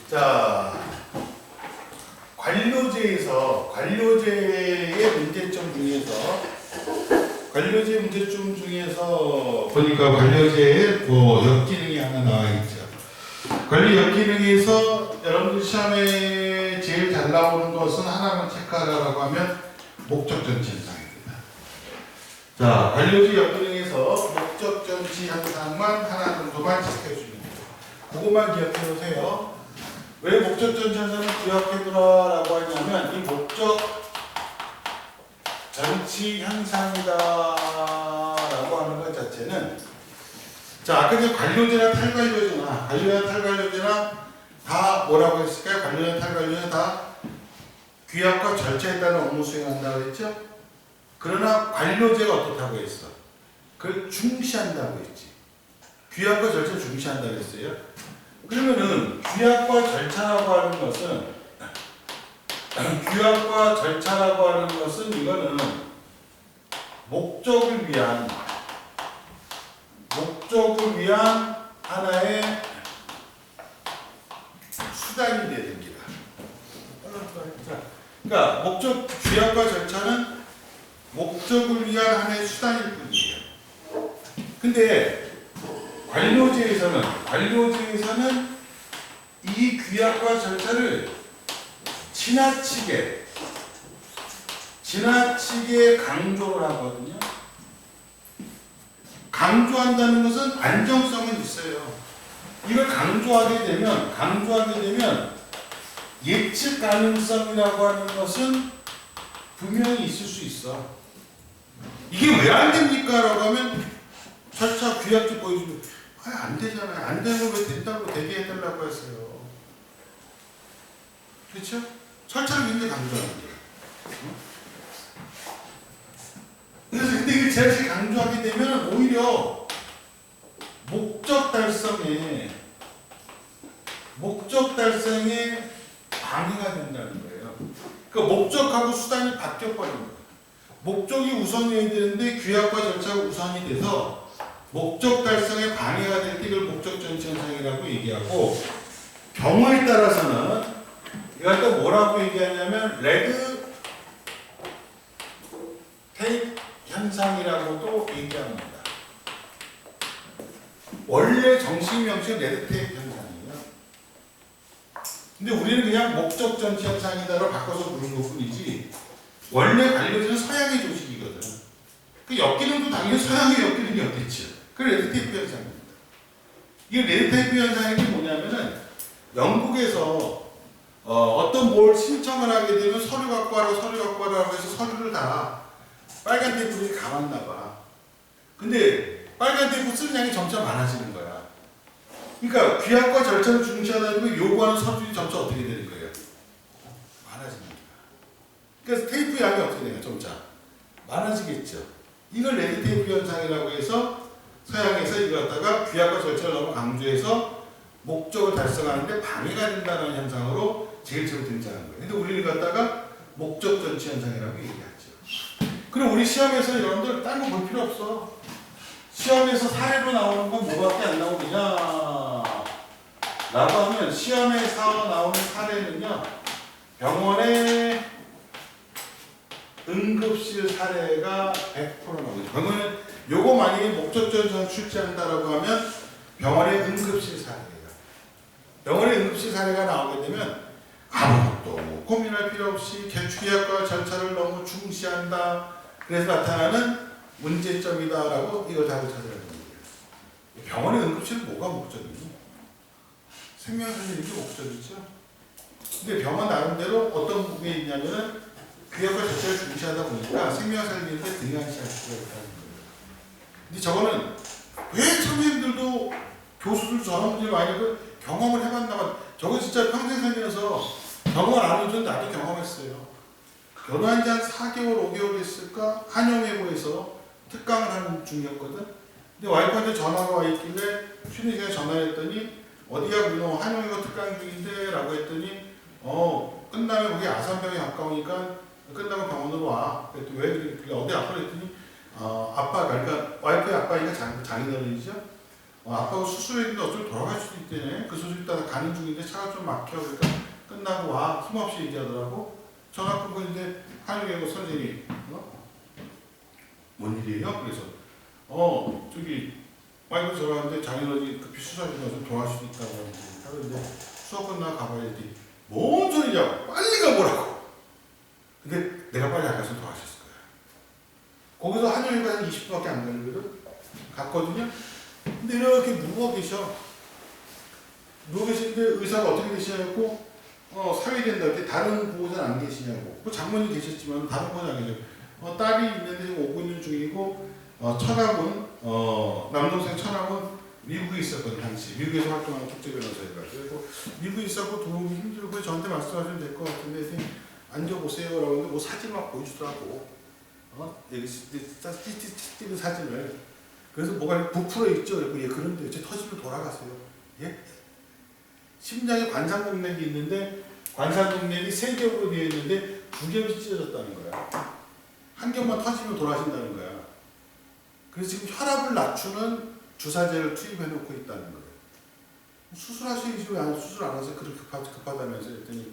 자, 관료제의 문제점 중에서 보니까 관료제에 뭐 역기능이 하나 나와 있죠. 관료 역기능에서 여러분들 시험에 제일 잘 나오는 것은 하나만 체크하라고 하면 목적 전치 현상입니다. 자, 관료제 역기능에서 목적 전치 현상만 하나 정도만 체크해 줍니다. 그것만 기억해 놓으세요. 왜 목적 전치 현상을 기억해 두라라고 하냐면 이 목적 전치 현상이다라고 하는 것 자체는, 자, 아까 전에 관료제나 탈관료제나 다 뭐라고 했을까요? 관료제나 탈관료제나 다 규약과 절차에 따른 업무 수행한다고 했죠? 그러나 관료제가 어떻다고 했어? 그걸 중시한다고 했지. 규약과 절차를 중시한다고 했어요. 그러면은 규약과 절차라고 하는 것은 이거는 목적을 위한 하나의 수단이 되는 기다. 그러니까 규약과 절차는 목적을 위한 하나의 수단일 뿐이에요. 근데 관료제에서는 이 규약과 절차를 지나치게 강조를 하거든요. 강조한다는 것은 안정성은 있어요. 이걸 강조하게 되면 예측 가능성이라고 하는 것은 분명히 있을 수 있어. 이게 왜 안 됩니까? 라고 하면 절차 규약지 보여주면 안 되잖아요. 안 되는 걸 왜 된다고 되게 해달라고 했어요. 그렇죠? 절차를 굉장히 강조하는 거예요. 그래서 근데 이걸 지나치게 강조하게 되면 오히려 목적 달성에 방해가 된다는 거예요. 그러니까 목적하고 수단이 바뀌어버린 거예요. 목적이 우선이어야 되는데 규약과 절차가 우선이 돼서 목적 달성에 방해가 될 때 이걸 목적 전치 현상이라고 얘기하고, 경우에 따라서는 이걸 또 뭐라고 얘기하냐면 레드 테이프 현상이라고도 얘기합니다. 원래 정식 명칭은 레드 테이프 현상이에요. 근데 우리는 그냥 목적 전치 현상이다로 바꿔서 부른 것 뿐이지, 원래 관료제는 서양의 조직이거든. 그 역기능도 당연히 서양의 역기능이었겠죠. 그 레드 테이프 현상입니다. 이 레드 테이프 현상이 뭐냐면은 영국에서 어떤 뭘 신청을 하게 되면 서류 갖고 와라고 해서 서류를 다 빨간 테이프를 감았나 봐. 근데 빨간 테이프 쓰는 양이 점차 많아지는 거야. 그러니까 규약과 절차를 중시하다 보면 요구하는 서류들이 점차 어떻게 되는 거예요? 많아집니다. 그래서 테이프 양이 어떻게 되냐? 점차 많아지겠죠. 이걸 레드 테이프 현상이라고 해서 서양에서 이걸 갖다가 규약과 절차를 너무 강조해서 목적을 달성하는데 방해가 된다는 현상으로 제일 처음 등장한 거예요. 근데 우리는 갖다가 목적 전치 현상이라고 얘기하죠. 그럼 우리 시험에서 여러분들 딴 거 볼 필요 없어. 시험에서 사례로 나오는 건 뭐밖에 안 나오느냐 라고 하면, 시험에서 나오는 사례는요, 병원의 응급실 사례가 100% 나오죠. 병원은 요거 만약에 목적전선 출제한다라고 하면 병원의 응급실 사례예요. 병원의 응급실 사례가 나오게 되면 아무것도 고민할 필요 없이 규약과 절차를 너무 중시한다, 그래서 나타나는 문제점이다라고 이걸 답을 찾아야 됩니다. 병원의 응급실은 뭐가 목적이니? 생명 살리는 게 목적이죠. 근데 병원 나름대로 어떤 부분에 있냐면은 규약과 절차를 중시하다 보니까 생명 살리는 데 등한시할 수가 있다는 거예요. 근데 저거는 왜 선생님들도 교수들 저런 문제 많이 경험을 해봤나봐. 저거 진짜 평생 살면서 경험을 안 해도 나도 경험했어요. 결혼한 지 한 4개월, 5개월 됐을까? 한영외고에서 특강을 하는 중이었거든. 근데 와이프한테 전화가 와 있길래 쉬는 시간에 전화를 했더니 어디야? 너 한영외고 특강 중인데? 라고 했더니 끝나면 거기 아산병에 가까우니까 끝나고 병원으로 와. 그랬더니 왜 그래? 어디 아파? 그랬더니 아빠, 그러니까 와이프의 아빠니까 장인어른이죠. 아빠가 수술했는데 어쩌면 돌아갈 수도 있대네. 그 수술 있다가 가는 중인데 차가 좀 막혀. 그러니까 끝나고 와. 힘없이 얘기하더라고. 전화 끊고 있는데 한국에 선생님이 뭔 일이에요? 그래서 저기 와이프 전화하는데 장인어른이 급히 수술하셔서 돌아갈 수도 있다고 하는데 수업 끝나고 가봐야 돼. 뭔 소리냐고. 빨리 가보라고. 근데 내가 빨리 안 가서 돌아가셨을 거야. 거기서 한여유가 한 20분밖에 안 걸리거든. 갔거든요. 근데 이렇게 누워 계셔. 누워 계시는데 의사가 어떻게 계시냐고 사회된다. 이렇게 다른 보호자는 안 계시냐고. 뭐 장모님 계셨지만 다른 보호자 안 계세요. 딸이 있는데 지금 오고 있는 중이고 처남은 남동생 처남은 미국에 있었거든. 당시 미국에서 활동하는 국제변호사여가지고 미국에 있었고 들어오기 힘들고 저한테 말씀하시면 될 것 같은데 앉아보세요라고 하는데 뭐 사진 막 보여주더라고. 여기 찍은 사진을. 그래서 뭐가 부풀어 있죠. 예, 그런데 제 터지면 돌아가세요. 예? 심장에 관상동맥이 있는데 관상동맥이 3겹으로 되어 있는데 2겹이 찢어졌다는 거야. 한 겹만 터지면 돌아가신다는 거야. 그래서 지금 혈압을 낮추는 주사제를 투입해 놓고 있다는 거예요. 수술하시기 왜 수술 안 하세요? 그렇게 급하다면서 했더니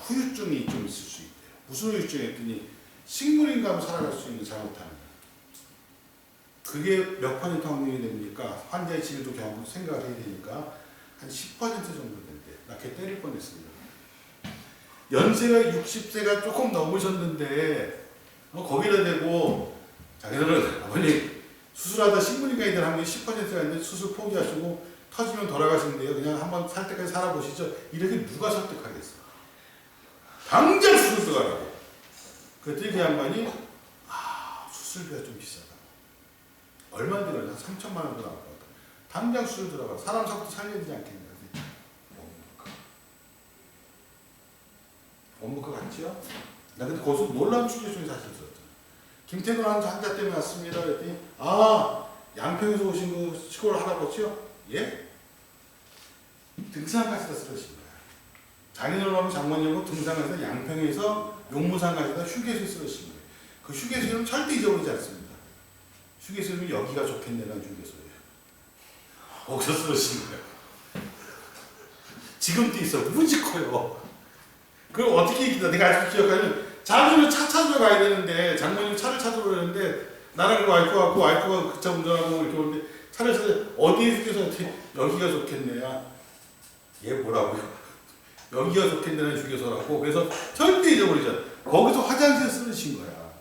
후유증이 좀 있을 수 있대요. 무슨 후유증이 했더니 식물인간으로 살아갈 수 있는 잘못하는 거예요. 그게 몇 퍼센트 확률이 됩니까? 환자의 질도 경험 생각을 해야 되니까 한 10% 정도 된대. 나 걔 때릴 뻔했습니다. 연세가 60세가 조금 넘으셨는데 거기다 대고 자기들은 아버님 수술하다 식물인간이들 하면 10%가 있는데 수술 포기하시고 터지면 돌아가시는데요. 그냥 한번 살 때까지 살아보시죠. 이렇게 누가 설득하겠어. 당장 수술 들어가라고. 그랬더니 그 양반이 수술비가 좀 비싸다. 얼마 들어요? 한 3천만 원 들어갈 것 같다. 당장 수술 들어가. 사람 살부터 살려야 되지 않겠냐. 원무과 같지요? 나 근데 거기서 놀라운 충격 중에 사실 있었잖아. 김태근 환자 때문에 왔습니다. 그랬더니 양평에서 오신 그 시골 할아버지요? 예? 등산 가시다 쓰러진 거야. 장인어른하고 장모님하고 등산가서 양평에서 용무산 가시다 휴게소에 쓰러진 거예요. 그 휴게소는 절대 잊어버리지 않습니다. 휴게소는 여기가 좋겠네라는 휴게소예요. 거기서 쓰러진 거예요. 지금도 있어. 무지 커요. 그럼 어떻게 얘기다. 내가 아직도 기억하는 장모님 차 찾으러 가야 되는데 장모님 차를 찾으러 가는데 나랑 그 와이프가 그 차 운전하고 이렇게 오는데 차를 찾아 어디에 휴게소 여기가 좋겠네야. 얘 뭐라고요? 여기가 좋겠네라는 휴게소라고. 그래서 절대 잊어버리잖아. 거기서 화장실에 쓰러진 거야.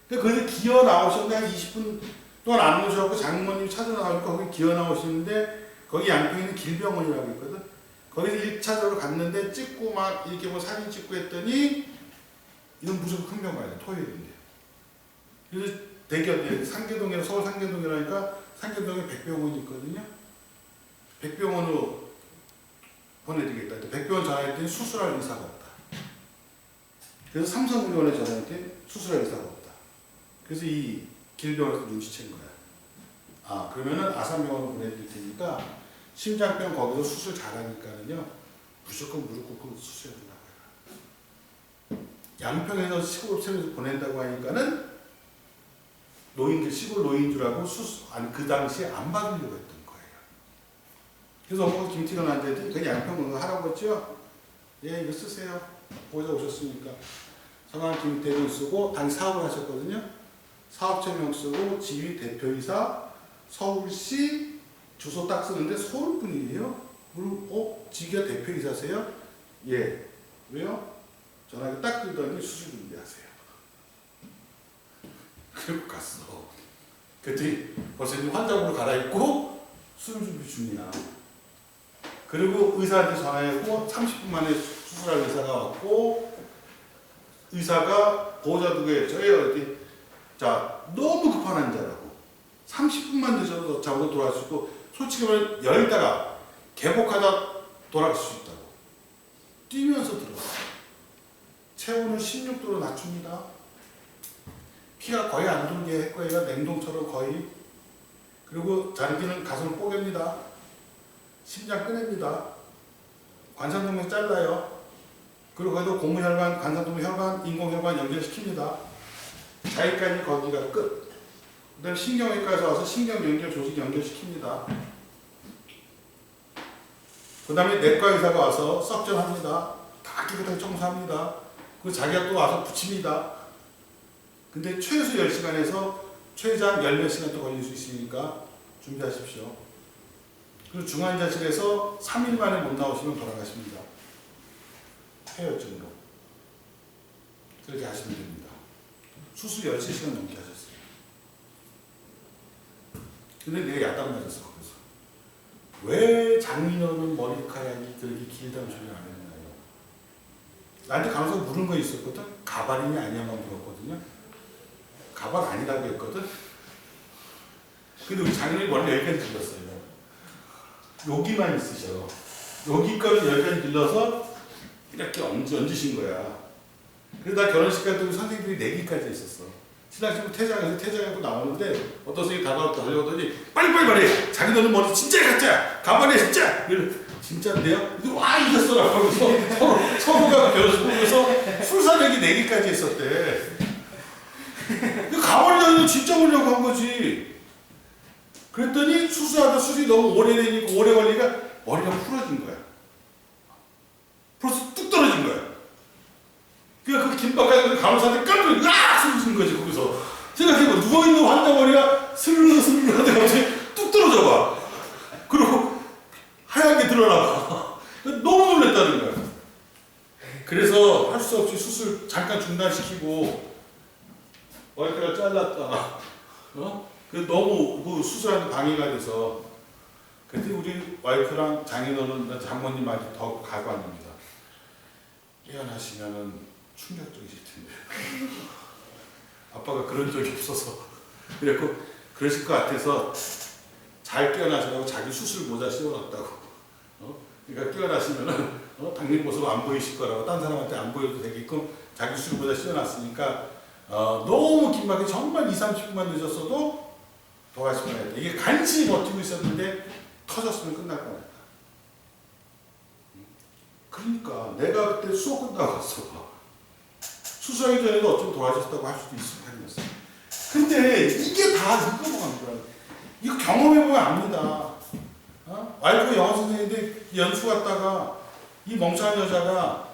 그래서 기어 나오셨는데 한 20분 동안 안 오셔갖고 장모님 찾으러 나오니까 거기 기어 나오시는데 거기 양평에 있는 길병원이라고 있거든. 거기서 1차적으로 갔는데 찍고 막 이렇게 뭐 사진 찍고 했더니 이건 무조건 큰 병 가야 돼. 토요일인데. 그래서 대기업 상계동에 서울 상계동이라니까 상계동에 백병원이 있거든요. 백병원으로 보내드리겠다. 백병원 전화했더니 수술할 의사가 없다. 그래서 삼성의료원에 전화했더니 수술할 의사가 없다. 그래서 이 길병원에서 눈치챈 거야. 그러면은 아산병원으로 보내드릴 테니까 심장병 거기서 수술 잘하니까는요 무조건 무릎 꿇고 수술해준다고 해요. 양평에서 시골 세면서 보낸다고 하니까는 시골 노인들하고 그 당시에 안 받으려고 했던 거예요. 그래서 엄마가 김태근 환자한테 그 양평 할아버지요? 예, 이거 쓰세요. 보호자 오셨으니까. 성함 김태근 쓰고 당시 사업을 하셨거든요. 사업체명 쓰고 지휘 대표이사 서울시 주소 딱 쓰는데 서울 분이에요? 그리고 지기가 대표이사세요? 예. 왜요? 전화기 딱 들더니 수술 준비하세요. 그리고 갔어. 그랬더니 벌써 환자분으로 갈아입고 수술 준비 중이야. 그리고 의사한테 전화했고 30분 만에 수술할 의사가 왔고 의사가 보호자 누구예요? 저예요. 그랬더니 자, 너무 급한 환자라고. 30분만 늦어도 자고 돌아갈 수 있고 솔직히 말하면 열다가 개복하다 돌아갈 수 있다고. 뛰면서 들어가. 체온을 16도로 낮춥니다. 피가 거의 안 돌게 할 거예요. 냉동처럼 거의. 그리고 자르기는 가슴을 뽀갭니다. 심장 꺼냅니다. 관상동맥 잘라요. 그리고 거기도 고무혈관, 관상동맥 혈관, 인공혈관 연결시킵니다. 자기까지 거기가 끝. 그 다음에 신경외과에서 와서 신경 연결, 조직 연결시킵니다. 그 다음에 내과 의사가 와서 석전합니다. 다 깨끗하게 청소합니다. 그리고 자기가 또 와서 붙입니다. 근데 최소 10시간에서 최장 10몇 시간 또 걸릴 수 있으니까 준비하십시오. 그리고 중환자실에서 3일 만에 못 나오시면 돌아가십니다. 폐혈증으로. 그렇게 하시면 됩니다. 수술 13시간 넘게 하셨어요. 근데 내가 야단 맞았어, 거기서. 왜 장인어른 머리카락이 그렇게 길다는 소리를 안 했나요? 나한테 간호사가 물은 거 있었거든? 가발이냐 아니냐만 물었거든요. 가발 아니라고 했거든? 근데 우리 장인어른이 머리 여기까지 길렀어요. 여기만 있으셔. 여기까지 여기까지 길러서 이렇게 얹으신 거야. 그래서 나 결혼식 갈 때 선생님들이 내기까지 했었어. 신랑신부 퇴장하고 나오는데 어떤 선생님이 달려오더니 빨리빨리 말해. 자기들은 머리 진짜 가짜. 가발이야 진짜. 진짜인데요? 와 이겼어라고 하면서 서로가 결혼식 보면서 술사내기 내기까지 했었대. 가발이 아니라 진짜 보려고 한 거지. 그랬더니 수술하다 술이 너무 오래되니까 오래 걸리니까 머리가 풀어진 거야. 벌써 뚝 떨어진 거야. 그러니까 그 김밥까지 간호사한테 깜짝 으악 소리 지는 거지. 거기서 생각해봐. 누워있는 환자 머리가 스르르 하는데 갑자기 뚝 떨어져 봐. 그리고 하얗게 드러나. 너무 놀랬다는 거야. 그래서 할 수 없이 수술 잠깐 중단시키고 머리카락 잘랐다. 너무 그 수술하는 방해가 돼서 그때 우리 와이프랑 장인어른 장모님 말이 더 가관입니다. 깨어나시면은 충격적이실 텐데. 아빠가 그런 적이 없어서 그랬고 그러실 것 같아서 잘 깨어나시라고 자기 수술 모자 씌워놨다고. 그러니까 깨어나시면은 당신 모습 안 보이실 거라고 딴 사람한테 안 보여도 되게끔 자기 수술 모자 씌워놨으니까 너무 긴막에 정말 20-30분만 늦었어도 돌아가실 뻔했다. 이게 간신히 버티고 있었는데 터졌으면 끝날 뻔했다. 그러니까 내가 그때 수업 끝나고 왔어. 수술하기 전에도 어쩌면 돌아가셨다고 할 수도 있을 판이었어. 근데 이게 다 이거 보는 거야. 이거 경험해보면 압니다. 와이프 영어 선생님인데 연수 갔다가 이 멍청한 여자가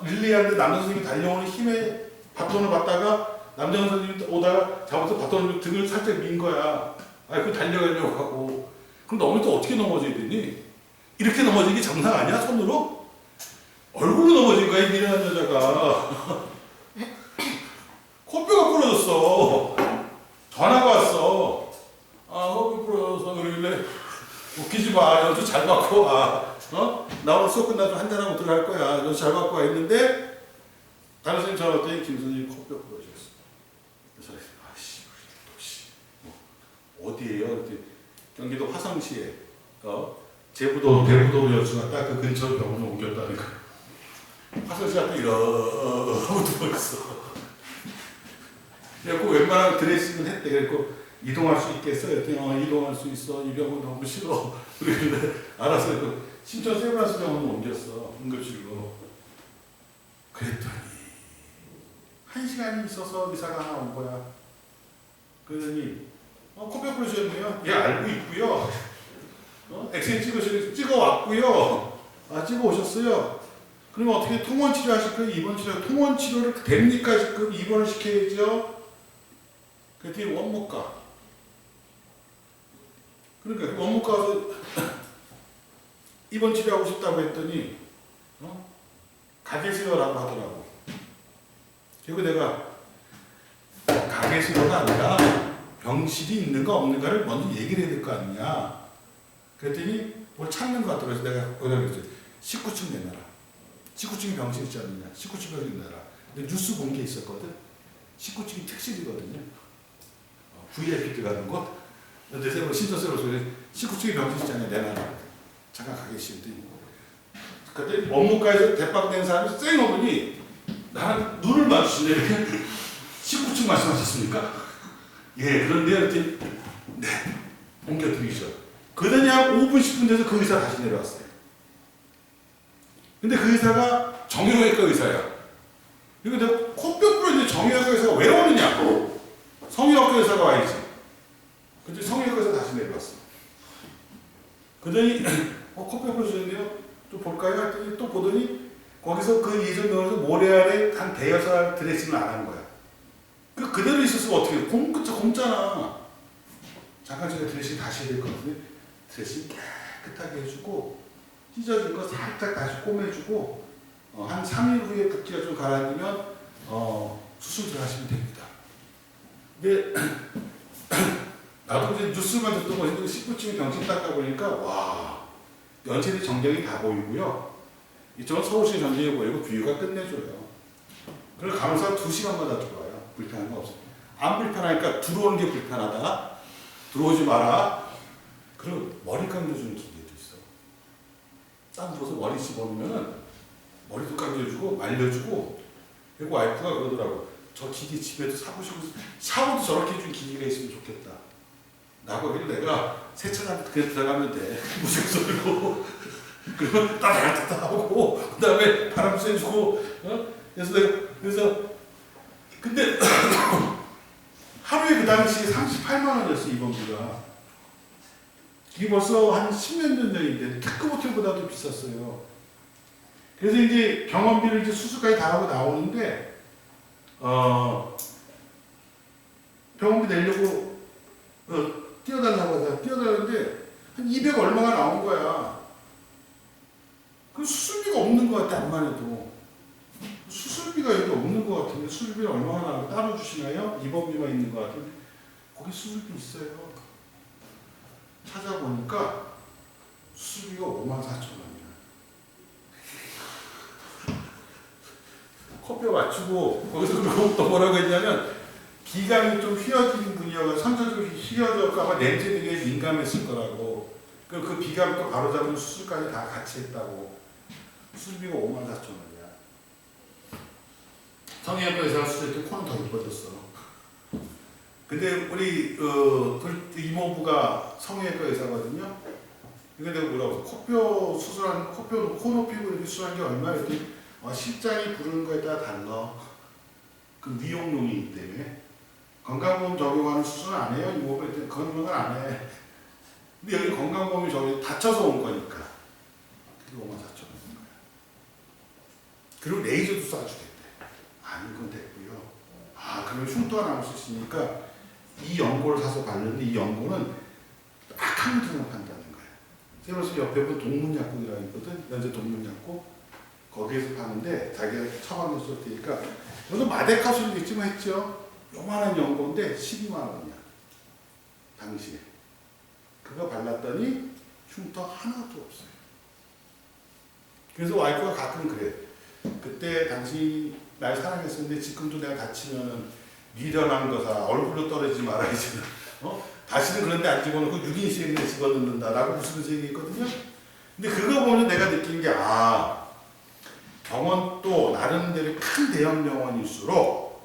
릴레이하는데 남자 선생님이 달려오는 힘에 바톤을 받다가 남자 선생님이 오다가 잘못해서 바톤을 등을 살짝 민 거야. 그 달려가려고 하고. 그럼 너무 또 어떻게 넘어져야 되니? 이렇게 넘어지기 장난 아니야? 손으로? 얼굴로 넘어진 거야, 이 미련한 여자가. 코뼈가 부러졌어. 전화가 왔어. 코뼈 부러져서 그러길래 웃기지 마. 연수 잘 받고 와. 나 오늘 수업 끝나서 한잔하고 들어갈 거야. 연수 잘 받고 와 했는데 다른 선생님 전화 왔더니 김 선생님 코뼈 부러졌어. 그래서 어디에요? 그랬더니 경기도 화성시에 제부도 대부도 연수가 딱 그 근처 병원에 옮겼다는 거야. 화성시 앞에 이러고 누워있어. 그래갖고 웬만하면 드레싱은 했대. 그래갖고 이동할 수 있겠어? 그랬더니 이동할 수 있어. 이 병원 너무 싫어. 그러길래 알았어. 신촌 세브란스 병원으로 옮겼어. 응급실로. 그랬더니 1시간이 있어서 의사가 하나 온 거야. 그러더니 코뼈 부러졌네요. 예, 알고 있고요. 엑스레이 찍어왔고요. 찍어 오셨어요. 그러면 어떻게 통원 치료하실 거예요? 입원 치료. 통원 치료를 됩니까? 지금 입원을 시켜야죠. 그랬더니 원목 가. 그러니까 원목 가서 입원 치료하고 싶다고 했더니 가 계세요라고 하더라고. 그리고 내가 가 계세요가 아니라 병실이 있는가 없는가를 먼저 얘기를 해야 될 거 아니냐. 그랬더니 뭘 찾는 것 같더라고요. 그래서 내가 뭐라 그랬어요. 19층 내놔라. 19층이 병실 있지 않느냐. 19층 병실 내놔라. 근데 뉴스 본 게 있었거든. 19층이 특실이거든요. VIP 들어가는 곳. 근데 신천세로 소리 19층이 병실 있잖아요. 내놔라. 잠깐 가 계시더니 그때 원무과에서 대박 낸 사람이 쌩 오더니 나랑 눈을 마주치네. 이렇게 19층 말씀하셨습니까? 예, 그런데 그랬더니 네, 옮겨드리죠. 그러더니 한 5분, 10분 돼서 그 의사 다시 내려왔어요. 근데 그 의사가 정형외과 의사야. 그리고 내가 코뼈 부러지는데 정형외과 의사가 왜 오느냐? 성형외과 의사가 와야지. 근데 성형외과에서 다시 내려왔어. 그러더니 커피 한번 주는데요. 또 볼까요? 했더니 또 보더니 거기서 그 예전 병원에서 모래알에 한 대여섯 알 드레싱을 안 한 거야. 그대로 있었으면 어떻게 해? 곰잖아. 잠깐 제가 드레싱 다시 해야 될 것 같은데 드레싱 깨끗하게 해주고 찢어진 거 살짝 다시 꼬매주고 한 3일 후에 붓기가 좀 가라앉으면 수술 들어가시면 됩니다. 근데 나도 이제 뉴스만 듣던 거 10분쯤에 병실 닦아 보니까 와 연세대 전경이 다 보이고요. 이쪽은 서울시 전경이 보이고 뷰가 끝내줘요. 그래서 간호사 2시간마다 들어와요. 불편한 거 없어요. 안 불편하니까 들어오는 게 불편하다. 들어오지 마라. 그리고 머리 감겨주는 기계도 있어. 딱 누워서 머리 씹어놓으면은 머리도 감겨주고 말려주고. 그리고 와이프가 그러더라고. 저 기계 집에도 사고 싶고 샤워도 저렇게 해준 기계가 있으면 좋겠다. 나고 하길래 내가 세차장한테 그냥 들어가면 돼. 무슨 소리고. 그러면 따다다다 하고 그 다음에 바람 쐬주고 그래서 근데 하루에 그 당시에 38만 원이었어 입원비가. 이게 벌써 한 10년 전인데 특급 호텔보다도 비쌌어요. 그래서 이제 병원비를 이제 수술까지 다 하고 나오는데 병원비 내려고 뛰어달라고 하자 뛰어달라는데 한 200 얼마가 나온 거야. 그 수술비가 없는 것 같아. 안만 해도 수술비가 여기 없는 것 같은데 수술비가 얼마나 나오고 따로 주시나요? 입원비만 있는 것 같은데 거기 수술비 있어요. 찾아보니까 수술비가 54,000원이야. 커피 맞추고 거기서 그리고 또 뭐라고 했냐면 기강이 좀 휘어진 분이어서 선천적으로 휘어질까봐 냄새 되게 민감했을 거라고. 그 비강 또 바로잡는 수술까지 다 같이 했다고. 수술비가 54,000원이야. 성형외과 의사가 수술할 때 코는 더 이뻐졌어. 근데 우리 이모부가 성형외과 의사거든요. 근데 내가 뭐라고 코뼈 수술한 코뼈 코 높이고 이렇게 수술한 게 얼마야? 이렇게 실장이 부르는 거에 따라 달라. 그 미용용이기 때문에 건강보험 적용하는 수술은 안 해요. 이모부 때 그런 건 안 해. 근데 여기 건강보험이 저기 다쳐서 온 거니까. 그게 54,000원인 거야. 그리고 레이저도 쏴주겠대. 이건 됐고요. 그러면 흉터가 남을 수 있으니까 이 연고를 사서 바르는데 이 연고는 악한 것을 판다는 거야. 세브란스 옆에 보면 동문약국이라고 있거든. 연세 동문약국. 거기에서 파는데 자기가 처방을 줄 테니까 저도 마데카솔도 있지만 했죠. 요만한 연고인데 12만 원이야. 당시에. 그거 발랐더니 흉터 하나도 없어요. 그래서 와이프가 가끔 그래. 그때 당시 날 사랑했었는데 지금도 내가 다치면은 미련한 거사 얼굴로 떨어지지 말아야지. 다시는 그런데 안 집어넣고 6인 시행에 집어넣는다라고 웃으면서 얘기했거든요. 근데 그거 보면 내가 느낀 게 병원도 나름대로 큰 대형 병원일수록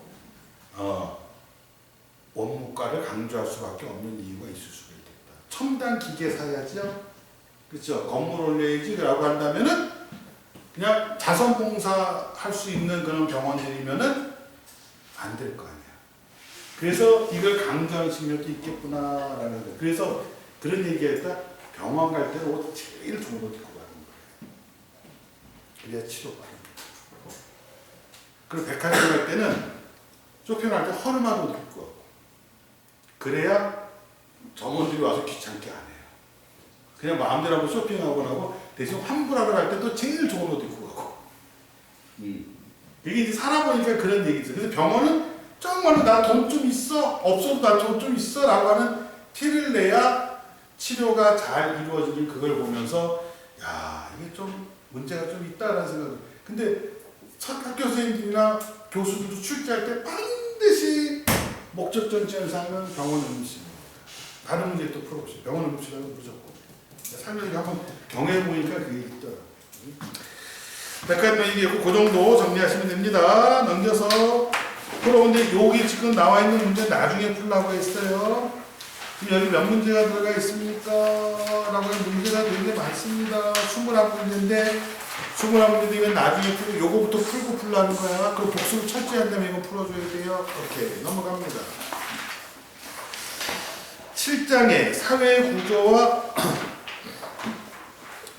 원무과를 강조할 수밖에 없는 이유가 있을 수가 있겠다. 첨단 기계 사야죠. 그렇죠. 건물 올려야지라고 한다면은 그냥 자선봉사 할 수 있는 그런 병원들이면은 안 될 거 아니야. 그래서 이걸 강조하는 측면도 있겠구나라는 거예요. 그래서 그런 얘기했다. 병원 갈 때는 옷 제일 좋은 옷 입고 가는 거예요. 그래야 치료가. 그리고 백화점 갈 때는 쇼핑할 때 허름한 옷 입고 가고. 그래야 점원들이 와서 귀찮게 안 해요. 그냥 마음대로 한번 쇼핑하고 나고 대신 환불하러 갈 때도 제일 좋은 옷 입고 가고. 이게 이제 살아보니까 그런 얘기죠. 그래서 병원은 정말로 나 돈 좀 있어? 없어도 나 돈 좀 있어? 라고 하는 티를 내야 치료가 잘 이루어지는 그걸 보면서 이게 좀 문제가 좀 있다라는 생각을. 근데 학교 선생님들이나 교수들도 출제할 때 반드시 목적전 현상은 병원 응급실입니다. 다른 문제 또 풀어보시죠. 병원 응급실은 무조건. 살면서 한번 경험해보니까 그게 있더라고요. 백화점 얘기했고 그 정도 정리하시면 됩니다. 넘겨서 풀어본데 여기 지금 나와 있는 문제 나중에 풀라고 했어요. 지금 여기 몇 문제가 들어가 있습니까? 라고 하는 문제가 되게 많습니다. 21문제인데 21문제도 이건 나중에 풀고 요거부터 풀고 풀라는 거야. 그럼 복수를 철저히 한다면 이거 풀어줘야 돼요. 오케이 넘어갑니다. 7장의 사회 구조와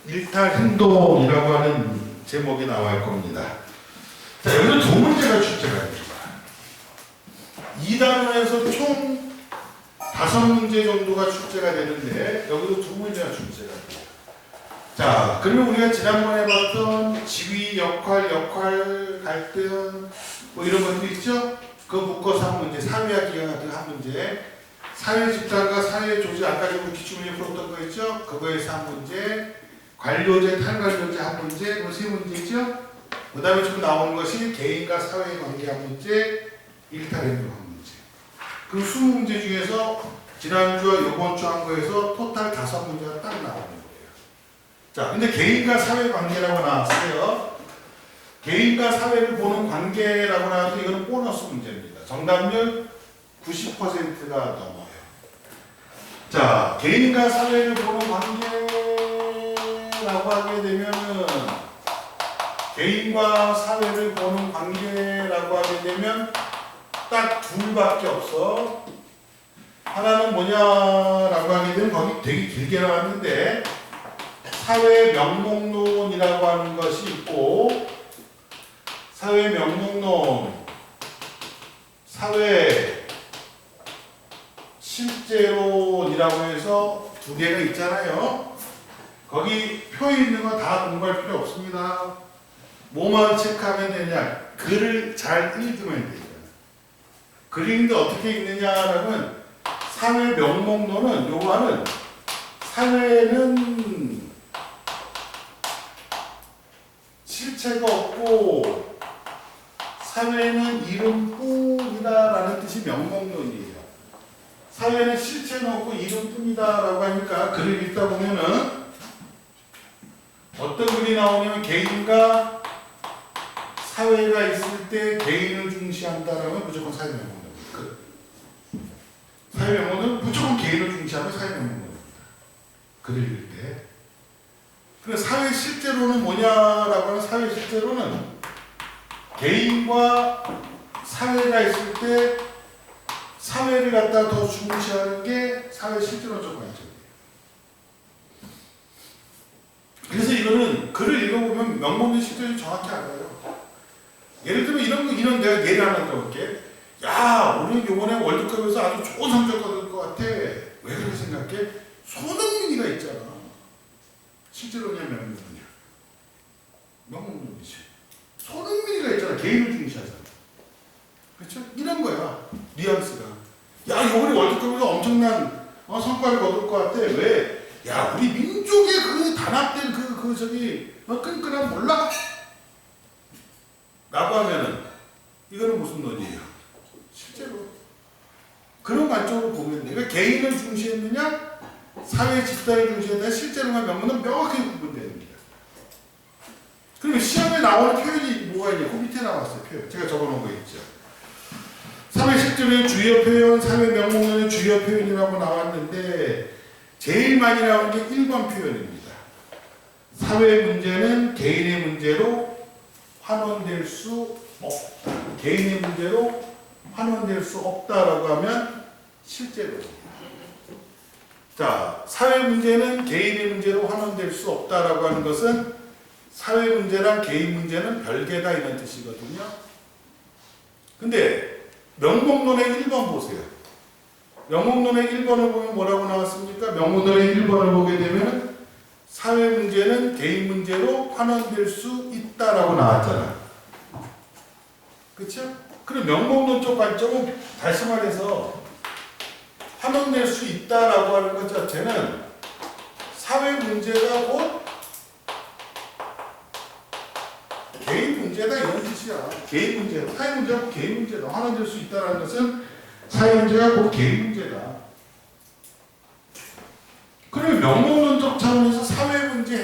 일탈 행동이라고 하는 제목이 나올 겁니다. 자, 여기서 두 문제가 출제가 됩니다. 2단원에서 총 5문제 정도가 출제가 되는데 여기도 두 문제가 출제가 돼요. 자, 그러면 우리가 지난번에 봤던 지위, 역할, 갈등 뭐 이런 것도 있죠? 그거 묶어서 한 문제, 사회학 기관 같은 한 문제, 사회 집단과 사회 조직, 아까 좀 기출문제 풀었던 거 있죠? 그거에서 한 문제, 관료제, 탈관료제 한 문제, 그 세 문제죠? 그 다음에 지금 나오는 것이 개인과 사회의 관계 한 문제, 일탈행동 한 문제. 그 20문제 중에서 지난주와 이번 주 한 거에서 토탈 5문제가 딱 나오는 거예요. 자, 근데 개인과 사회 관계라고 나왔어요. 개인과 사회를 보는 관계라고 나와서 이거는 보너스 문제입니다. 정답률 90%가 넘어요. 자, 개인과 사회를 보는 관계라고 하게 되면은 개인과 사회를 보는 관계라고 하게 되면 딱 둘밖에 없어. 하나는 뭐냐라고 하게 되면 거기 되게 길게 나왔는데 사회 명목론이라고 하는 것이 있고 사회 명목론, 사회 실제론이라고 해서 두 개가 있잖아요. 거기 표 있는 거 다 공부할 필요 없습니다. 뭐만 체크하면 되냐? 글을 잘 읽으면 돼요. 글 읽는데 어떻게 읽느냐라면 사회 명목론은 요거는 사회는 실체가 없고 사회는 이름뿐이다라는 뜻이 명목론이에요. 사회는 실체는 없고 이름뿐이다라고 하니까 글을 읽다 보면은 어떤 글이 나오냐면 개인과 사회가 있을 때 개인을 중시한다라면 무조건 사회 명목론입니다. 사회 명목론은 무조건 개인을 중시하면 사회 명목론입니다. 글을 읽을 때. 그래서 사회 실제로는 뭐냐라고 하면 사회 실제로는 개인과 사회가 있을 때 사회를 갖다 더 중시하는 게 사회 실제론적 관점이에요. 그래서 이거는 글을 읽어보면 명목론 실제를 정확히 알아요. 예를 들면 이런 내가 예를 하나 들어볼게. 야, 우리 이번에 월드컵에서 아주 좋은 성적 거둘 것 같아. 왜 그렇게 생각해? 손흥민이가 있잖아. 실제로냐 명목론이냐? 명목론이지. 손흥민이가 있잖아. 개인을 중시하잖아. 그렇죠? 이런 거야. 뉘앙스가. 야, 이번에 월드컵에서 엄청난 성과를 거둘 것 같아. 왜? 야, 우리 민족의 그 단합된 끈끈함 몰라? 라고 하면은 이거는 무슨 논리예요? 실제로 그런 관점으로 보면 내가 개인을 중시했느냐 사회 집단을 중시했느냐 실제로만 명문은 명확하게 구분됩니다. 그러면 시험에 나오는 표현이 뭐가 있냐? 그 밑에 나왔어요. 표현 제가 적어놓은 거 있죠. 사회 실제로의 주요 표현, 사회 명목론의 주요 표현이라고 나왔는데 제일 많이 나오는 게 1번 표현입니다. 사회 문제는 개인의 문제로 환원될 수 없다. 개인의 문제로 환원될 수 없다라고 하면 실제로입니다. 자, 사회 문제는 개인의 문제로 환원될 수 없다라고 하는 것은 사회 문제랑 개인 문제는 별개다 이런 뜻이거든요. 근데 명목론의 1번 보세요. 명목론의 1번을 보면 뭐라고 나왔습니까? 명목론의 1번을 보게 되면 사회 문제는 개인 문제로 환원될 수 있다라고 나왔잖아. 그렇죠? 그럼 명목론적 관점은 다시 말해서 환원될 수 있다라고 하는 것 자체는 사회 문제가 곧 개인 문제다 이런 뜻이야. 개인 문제다. 사회 문제가 곧 개인 문제다. 환원될 수 있다라는 것은 사회 문제가 곧 개인 문제다. 그러면 명목론적 차원에서 사회 문제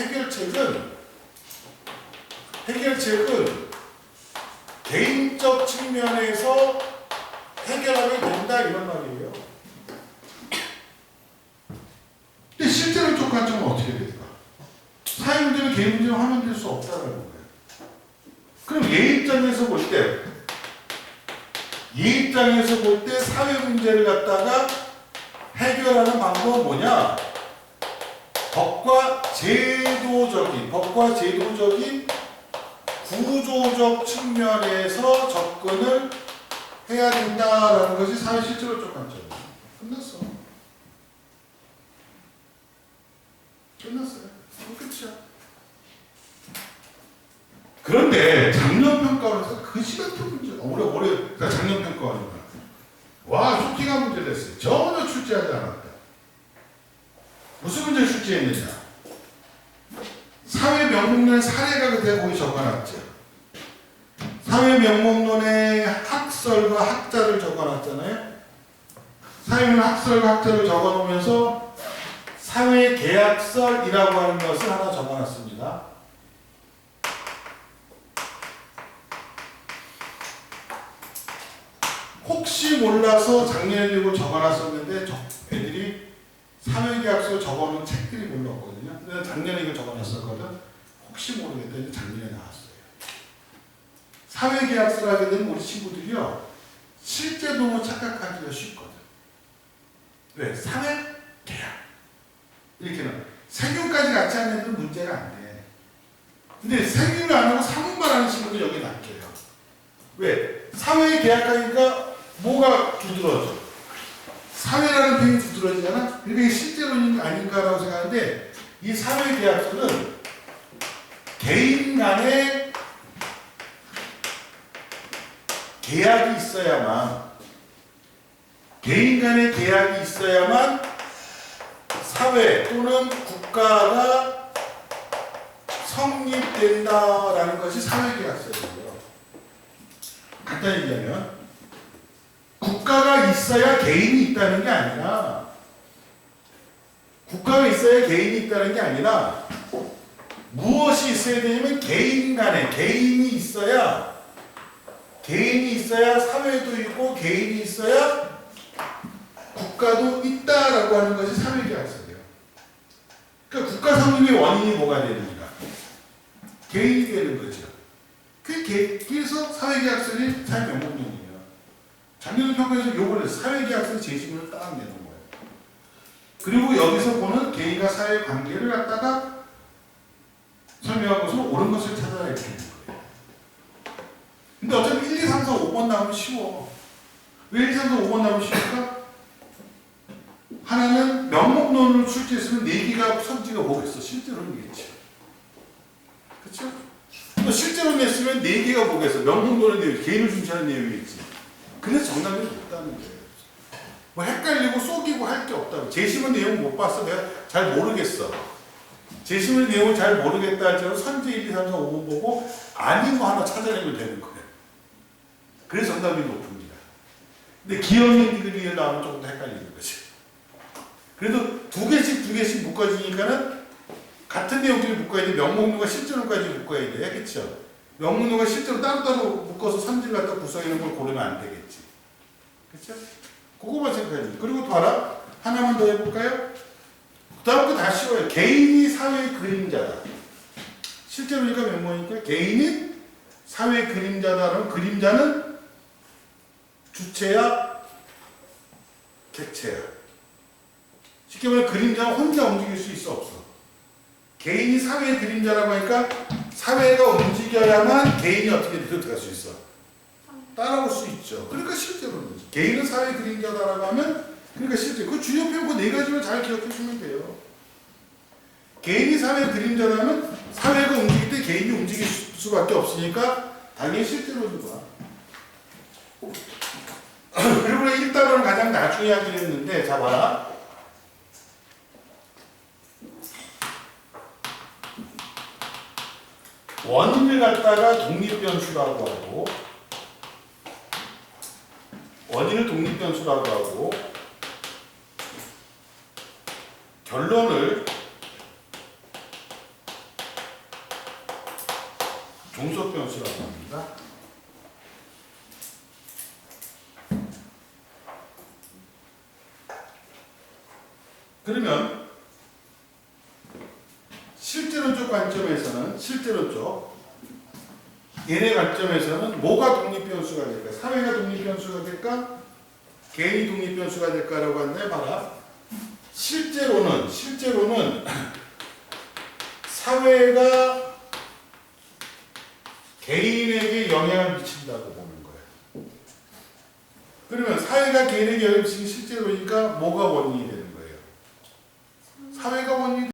해결책은 개인적 측면에서 해결하면 된다 이런 말이에요. 근데 실제로적 관점은 어떻게 될까? 사회 문제는 개인 문제로 환원될 수 없다는 거예요. 그럼 얘 입장에서 볼 때 사회 문제를 갖다가 해결하는 방법은 뭐냐? 법과 제도적인 구조적 측면에서 접근을 해야 된다라는 것이 사회 실질적 관점이에요. 끝났어. 끝났어요. 끝이야. 그런데 작년평가원에서 그 시간 같은 문제, 올해 작년평가원이구나. 와, 쇼킹한 문제를 했어요. 전혀 출제하지 않았다. 무슨 문제를 출제했느냐? 사회 명목론 사례가 그때 거기 적어놨죠. 사회 명목론의 학설과 학자를 적어놨잖아요. 사회 학설과 학자를 적어놓으면서 사회 계약설이라고 하는 것을 하나 적어놨습니다. 혹시 몰라서 작년에 이걸 적어놨었는데 애들이 사회계약서 적어놓은 책들이 별로 없거든요. 근데 작년에 이걸 적어놨었거든. 혹시 모르겠다. 이제 작년에 나왔어요. 사회계약서를 하게 되면 우리 친구들이요, 실제 동을 착각하기가 쉽거든. 왜? 사회계약 이렇게는 세균까지 같이 하는 애들은 문제가 안 돼. 근데 세균을 안 하고 사문만 하는 친구들 여기 낚여요. 왜? 사회계약하니까 뭐가 두드러져? 사회라는 표현이 두드러지잖아? 그러니까 이게 실제로는 아닌가라고 생각하는데, 이 사회계약서는 개인 간의 계약이 있어야만, 사회 또는 국가가 성립된다라는 것이 사회계약서예요. 간단히 얘기하면 국가가 있어야 개인이 있다는 게 아니라, 무엇이 있어야 되냐면 개인이 있어야 사회도 있고, 개인이 있어야 국가도 있다라고 하는 것이 사회계약서예요. 그러니까 국가 성립의 원인이 뭐가 되는가? 개인이 되는 거죠. 그래서 사회계약서는 사회명목론이에요. 작년 평가에서 요번에 사회계약서 제시문을 딱 내는 거예요. 그리고 여기서 보는 개인과 사회 관계를 갖다가 설명한 것으로 옳은 것을 찾아라 이렇게 되는 거예요. 근데 어차피 1, 2, 3, 4, 5번 나오면 쉬워. 왜 1, 2, 3, 4, 5번 나오면 쉬울까? 하나는 명목론을 출제했으면 4개가 선지가 뭐겠어? 실제로는겠죠. 그렇죠? 또 실제로 냈으면 4개가 뭐겠어? 명목론의 내용, 개인을 중시하는 내용이겠지. 그래서 정답이 없다는 거예요. 뭐 헷갈리고 속이고 할 게 없다고. 제시문 내용 못 봤어. 내가 잘 모르겠어. 제시문 내용을 잘 모르겠다 할지라도 선제 1, 2, 3, 4, 5번 보고 아닌 거 하나 찾아내면 되는 거예요. 그래서 정답이 높습니다. 근데 기억력들이 나오면 조금 더 헷갈리는 거지. 그래도 두 개씩 묶어지니까는 같은 내용들이 묶어야 돼. 명목론과 실제로까지 묶어야 돼. 그렇죠? 명목론과 실제로 따로따로 묶어서 선지를 갖다 구성하는 걸 고르면 안 되겠지. 그렇죠? 그거만 생각해야 돼. 그리고 또 하나만 더 해볼까요? 그 다음 거 다 쉬워요. 개인이 사회의 그림자다. 실제로니까 명목이니까 개인이 사회의 그림자다라면 그림자는 주체야, 객체야. 쉽게 말하면 그림자는 혼자 움직일 수 있어, 없어? 개인이 사회의 그림자라고 하니까 사회가 움직여야만 개인이 어떻게 들어갈 수 있어? 따라올 수 있죠. 그러니까 실제로는 개인은 사회의 그림자다라고 하면, 그러니까 실제 그 주요 표현 그 4가지만 잘 기억해 주면 돼요. 개인이 사회의 그림자라면 사회가 움직일 때 개인이 움직일 수밖에 없으니까 당연히 실제로는 거야. 그리고 1단원은 가장 나중에 하기로 했는데, 자 봐라. 원인을 갖다가 독립변수라고 하고, 결론을 종속변수라고 합니다. 그러면 실제론적 관점에서는, 얘네 관점에서는 뭐가 독립변수가 될까? 사회가 독립변수가 될까? 개인이 독립변수가 될까라고 한다면 봐라. 실제로는 사회가 개인에게 영향을 미친다고 보는 거예요. 그러면 사회가 개인에게 영향을 미치는 게 실제로니까 뭐가 원인이 되는 거예요? 사회가 원인이